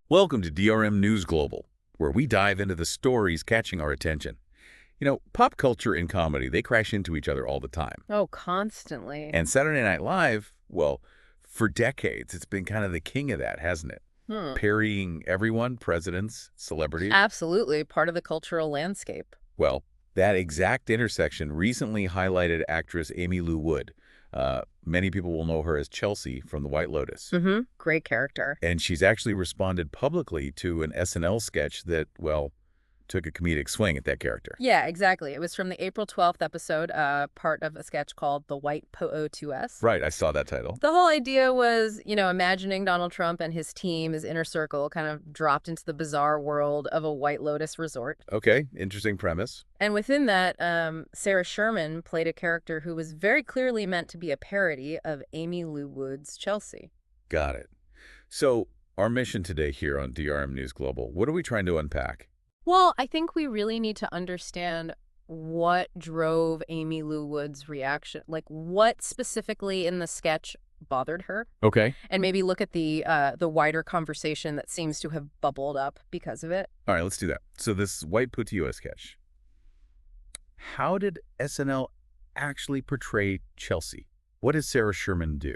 Welcome to DRM News Global, where we dive into the stories catching our attention. Pop culture and comedy, they crash into each other all the time. Oh, constantly. And Saturday Night Live, well, for decades, it's been kind of the king of that, hasn't it? Parodying everyone, presidents, celebrities. Absolutely. Part of the cultural landscape. Well, that exact intersection recently highlighted actress Aimee Lou Wood. Many people will know her as Chelsea from The White Lotus. Great character. And she's actually responded publicly to an SNL sketch that, well, took a comedic swing at that character. Yeah, exactly. It was from the April 12th episode, part of a sketch called The White Po-2S. Right, I saw that title. The whole idea was, imagining Donald Trump and his team, his inner circle, kind of dropped into the bizarre world of a White Lotus resort. Okay, interesting premise. And within that, Sarah Sherman played a character who was very clearly meant to be a parody of Aimee Lou Wood's Chelsea. Got it. So, our mission today here on DRM News Global, what are we trying to unpack? Well, I think we really need to understand what drove Aimee Lou Wood's reaction. Like, what specifically in the sketch bothered her? Okay. And maybe look at the wider conversation that seems to have bubbled up because of it. All right, let's do that. So this White Po-2S sketch. How did SNL actually portray Chelsea? What did Sarah Sherman do?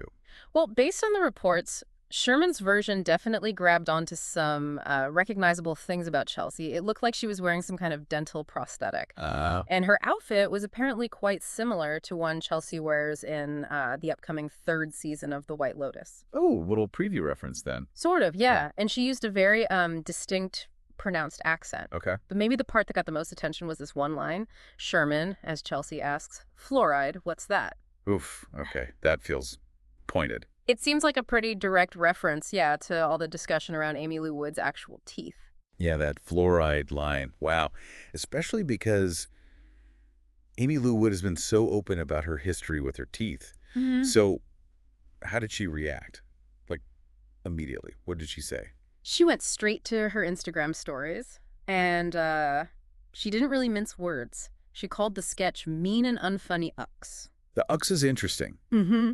Well, based on the reports, Sherman's version definitely grabbed onto some recognizable things about Chelsea. It looked like she was wearing some kind of dental prosthetic. And her outfit was apparently quite similar to one Chelsea wears in the upcoming third season of The White Lotus. Oh, little preview reference then. Sort of, yeah. And she used a very distinct, pronounced accent. Okay. But maybe the part that got the most attention was this one line. Sherman, as Chelsea asks, "Fluoride, what's that?" Oof, okay. That feels pointed. It seems like a pretty direct reference, yeah, to all the discussion around Aimee Lou Wood's actual teeth. Yeah, that fluoride line. Wow. Especially because Aimee Lou Wood has been so open about her history with her teeth. So how did she react? Like, immediately. What did she say? She went straight to her Instagram stories, and she didn't really mince words. She called the sketch mean and unfunny ucks. The ucks is interesting,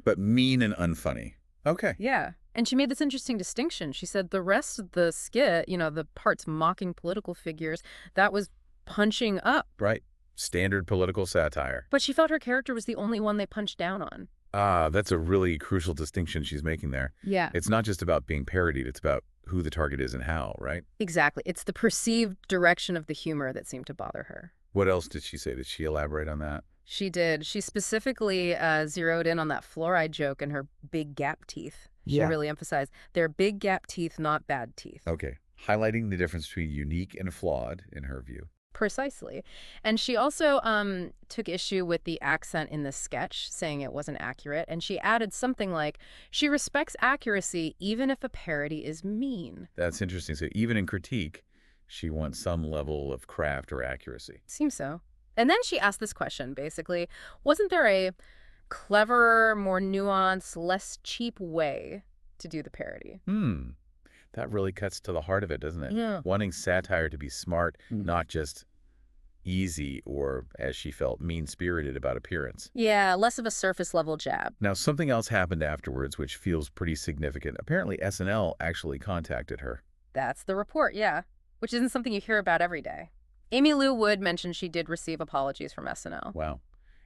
but mean and unfunny. Okay. Yeah. And she made this interesting distinction. She said the rest of the skit, the parts mocking political figures, that was punching up. Right. Standard political satire. But she felt her character was the only one they punched down on. Ah, that's a really crucial distinction she's making there. Yeah. It's not just about being parodied. It's about who the target is and how, right? Exactly. It's the perceived direction of the humor that seemed to bother her. What else did she say? Did she elaborate on that? She did. She specifically zeroed in on that fluoride joke and her big gap teeth. She really emphasized they're big gap teeth, not bad teeth. Okay. Highlighting the difference between unique and flawed, in her view. Precisely. And she also took issue with the accent in the sketch, saying it wasn't accurate. And she added something like, she respects accuracy even if a parody is mean. That's interesting. So even in critique, she wants some level of craft or accuracy. Seems so. And then she asked this question, basically, wasn't there a cleverer, more nuanced, less cheap way to do the parody? That really cuts to the heart of it, doesn't it? Yeah. Wanting satire to be smart, not just easy or, as she felt, mean-spirited about appearance. Yeah, less of a surface-level jab. Now, something else happened afterwards which feels pretty significant. Apparently, SNL actually contacted her. That's the report, yeah, which isn't something you hear about every day. Aimee Lou Wood mentioned she did receive apologies from SNL. Wow.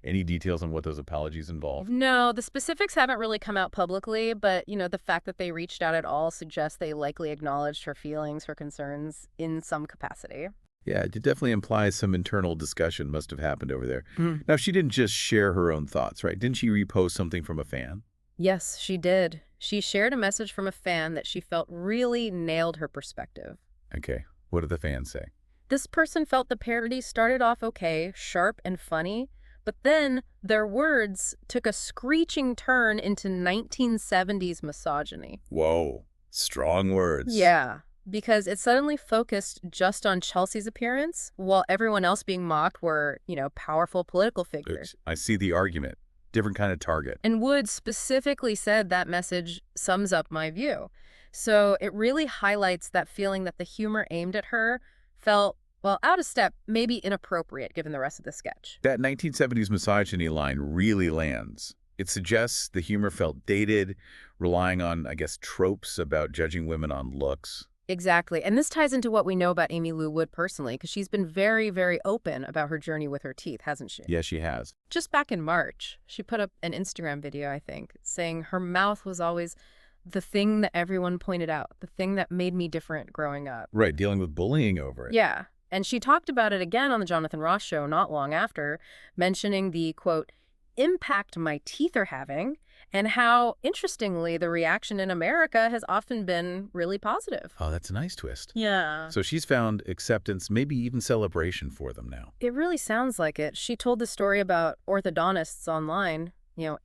Any details on what those apologies involve? No, the specifics haven't really come out publicly, but, the fact that they reached out at all suggests they likely acknowledged her feelings, her concerns in some capacity. Yeah, it definitely implies some internal discussion must have happened over there. Now, she didn't just share her own thoughts, right? Didn't she repost something from a fan? Yes, she did. She shared a message from a fan that she felt really nailed her perspective. Okay, what did the fan say? This person felt the parody started off okay, sharp and funny, but then their words took a screeching turn into 1970s misogyny. Whoa, strong words. Yeah, because it suddenly focused just on Chelsea's appearance, while everyone else being mocked were, powerful political figures. I see the argument. Different kind of target. And Wood specifically said that message sums up my view. So it really highlights that feeling that the humor aimed at her felt, well, out of step, maybe inappropriate given the rest of the sketch. That 1970s misogyny line really lands. It suggests the humor felt dated, relying on, I guess, tropes about judging women on looks. Exactly. And this ties into what we know about Aimee Lou Wood personally, because she's been very, very open about her journey with her teeth, hasn't she? Yes, she has. Just back in March, she put up an Instagram video, I think, saying her mouth was always the thing that everyone pointed out, the thing that made me different growing up. Right, dealing with bullying over it. Yeah. And she talked about it again on the Jonathan Ross show not long after, mentioning the, quote, impact my teeth are having, and how, interestingly, the reaction in America has often been really positive. Oh, that's a nice twist. Yeah. So she's found acceptance, maybe even celebration for them now. It really sounds like it. She told the story about orthodontists online,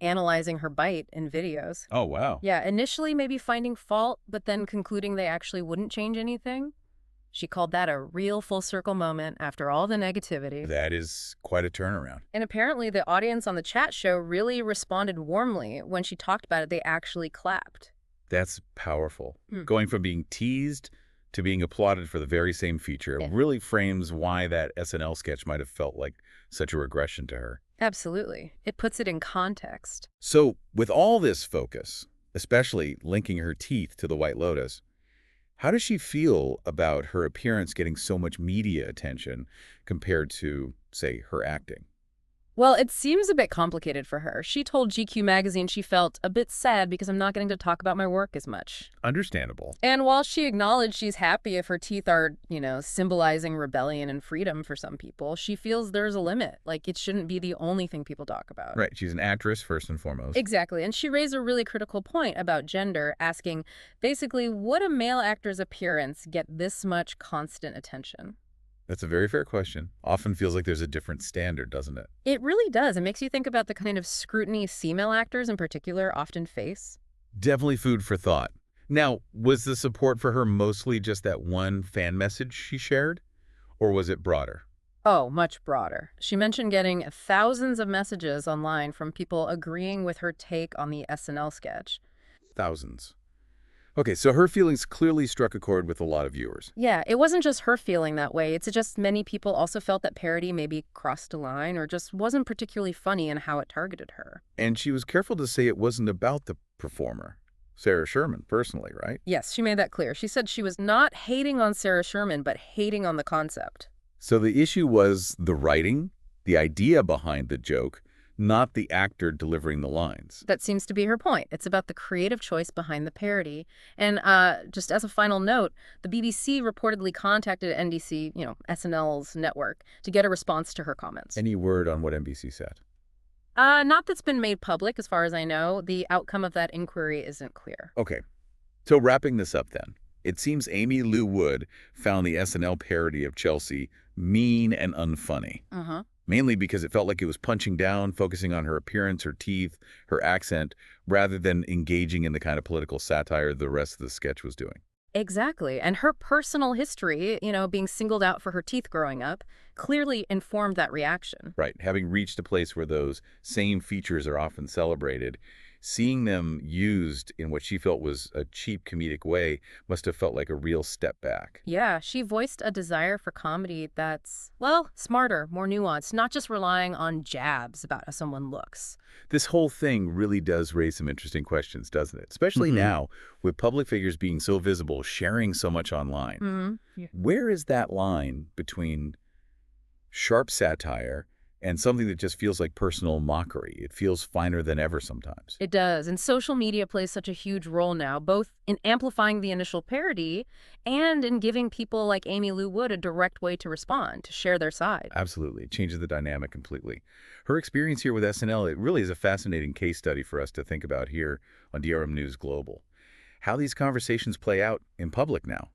analyzing her bite in videos. Oh, wow. Yeah, initially maybe finding fault, but then concluding they actually wouldn't change anything. She called that a real full circle moment after all the negativity. That is quite a turnaround. And apparently the audience on the chat show really responded warmly. When she talked about it, they actually clapped. That's powerful. Going from being teased to being applauded for the very same feature really frames why that SNL sketch might have felt like such a regression to her. Absolutely. It puts it in context. So with all this focus, especially linking her teeth to the White Lotus, how does she feel about her appearance getting so much media attention compared to, say, her acting? Well, it seems a bit complicated for her. She told GQ magazine she felt a bit sad because I'm not getting to talk about my work as much. Understandable. And while she acknowledged she's happy if her teeth are, symbolizing rebellion and freedom for some people, she feels there's a limit. Like, it shouldn't be the only thing people talk about. Right. She's an actress, first and foremost. Exactly. And she raised a really critical point about gender, asking, basically, would a male actor's appearance get this much constant attention? That's a very fair question. Often feels like there's a different standard, doesn't it? It really does. It makes you think about the kind of scrutiny female actors in particular often face. Definitely food for thought. Now, was the support for her mostly just that one fan message she shared? Or was it broader? Oh, much broader. She mentioned getting thousands of messages online from people agreeing with her take on the SNL sketch. Thousands. Okay, so her feelings clearly struck a chord with a lot of viewers. Yeah, it wasn't just her feeling that way. It's just many people also felt that parody maybe crossed a line or just wasn't particularly funny in how it targeted her. And she was careful to say it wasn't about the performer, Sarah Sherman, personally, right? Yes, she made that clear. She said she was not hating on Sarah Sherman, but hating on the concept. So the issue was the writing, the idea behind the joke, not the actor delivering the lines. That seems to be her point. It's about the creative choice behind the parody. And just as a final note, the BBC reportedly contacted NBC, SNL's network, to get a response to her comments. Any word on what NBC said? Not that's been made public, as far as I know. The outcome of that inquiry isn't clear. Okay. So wrapping this up then, it seems Aimee Lou Wood found the SNL parody of Chelsea mean and unfunny. Mainly because it felt like it was punching down, focusing on her appearance, her teeth, her accent, rather than engaging in the kind of political satire the rest of the sketch was doing. Exactly. And her personal history, being singled out for her teeth growing up, clearly informed that reaction. Right. Having reached a place where those same features are often celebrated, seeing them used in what she felt was a cheap comedic way must have felt like a real step back. Yeah, she voiced a desire for comedy that's, well, smarter, more nuanced, not just relying on jabs about how someone looks. This whole thing really does raise some interesting questions, doesn't it? Especially now, with public figures being so visible, sharing so much online. Where is that line between sharp satire and something that just feels like personal mockery? It feels finer than ever sometimes. It does. And social media plays such a huge role now, both in amplifying the initial parody and in giving people like Aimee Lou Wood a direct way to respond, to share their side. Absolutely. It changes the dynamic completely. Her experience here with SNL, it really is a fascinating case study for us to think about here on DRM News Global. How these conversations play out in public now.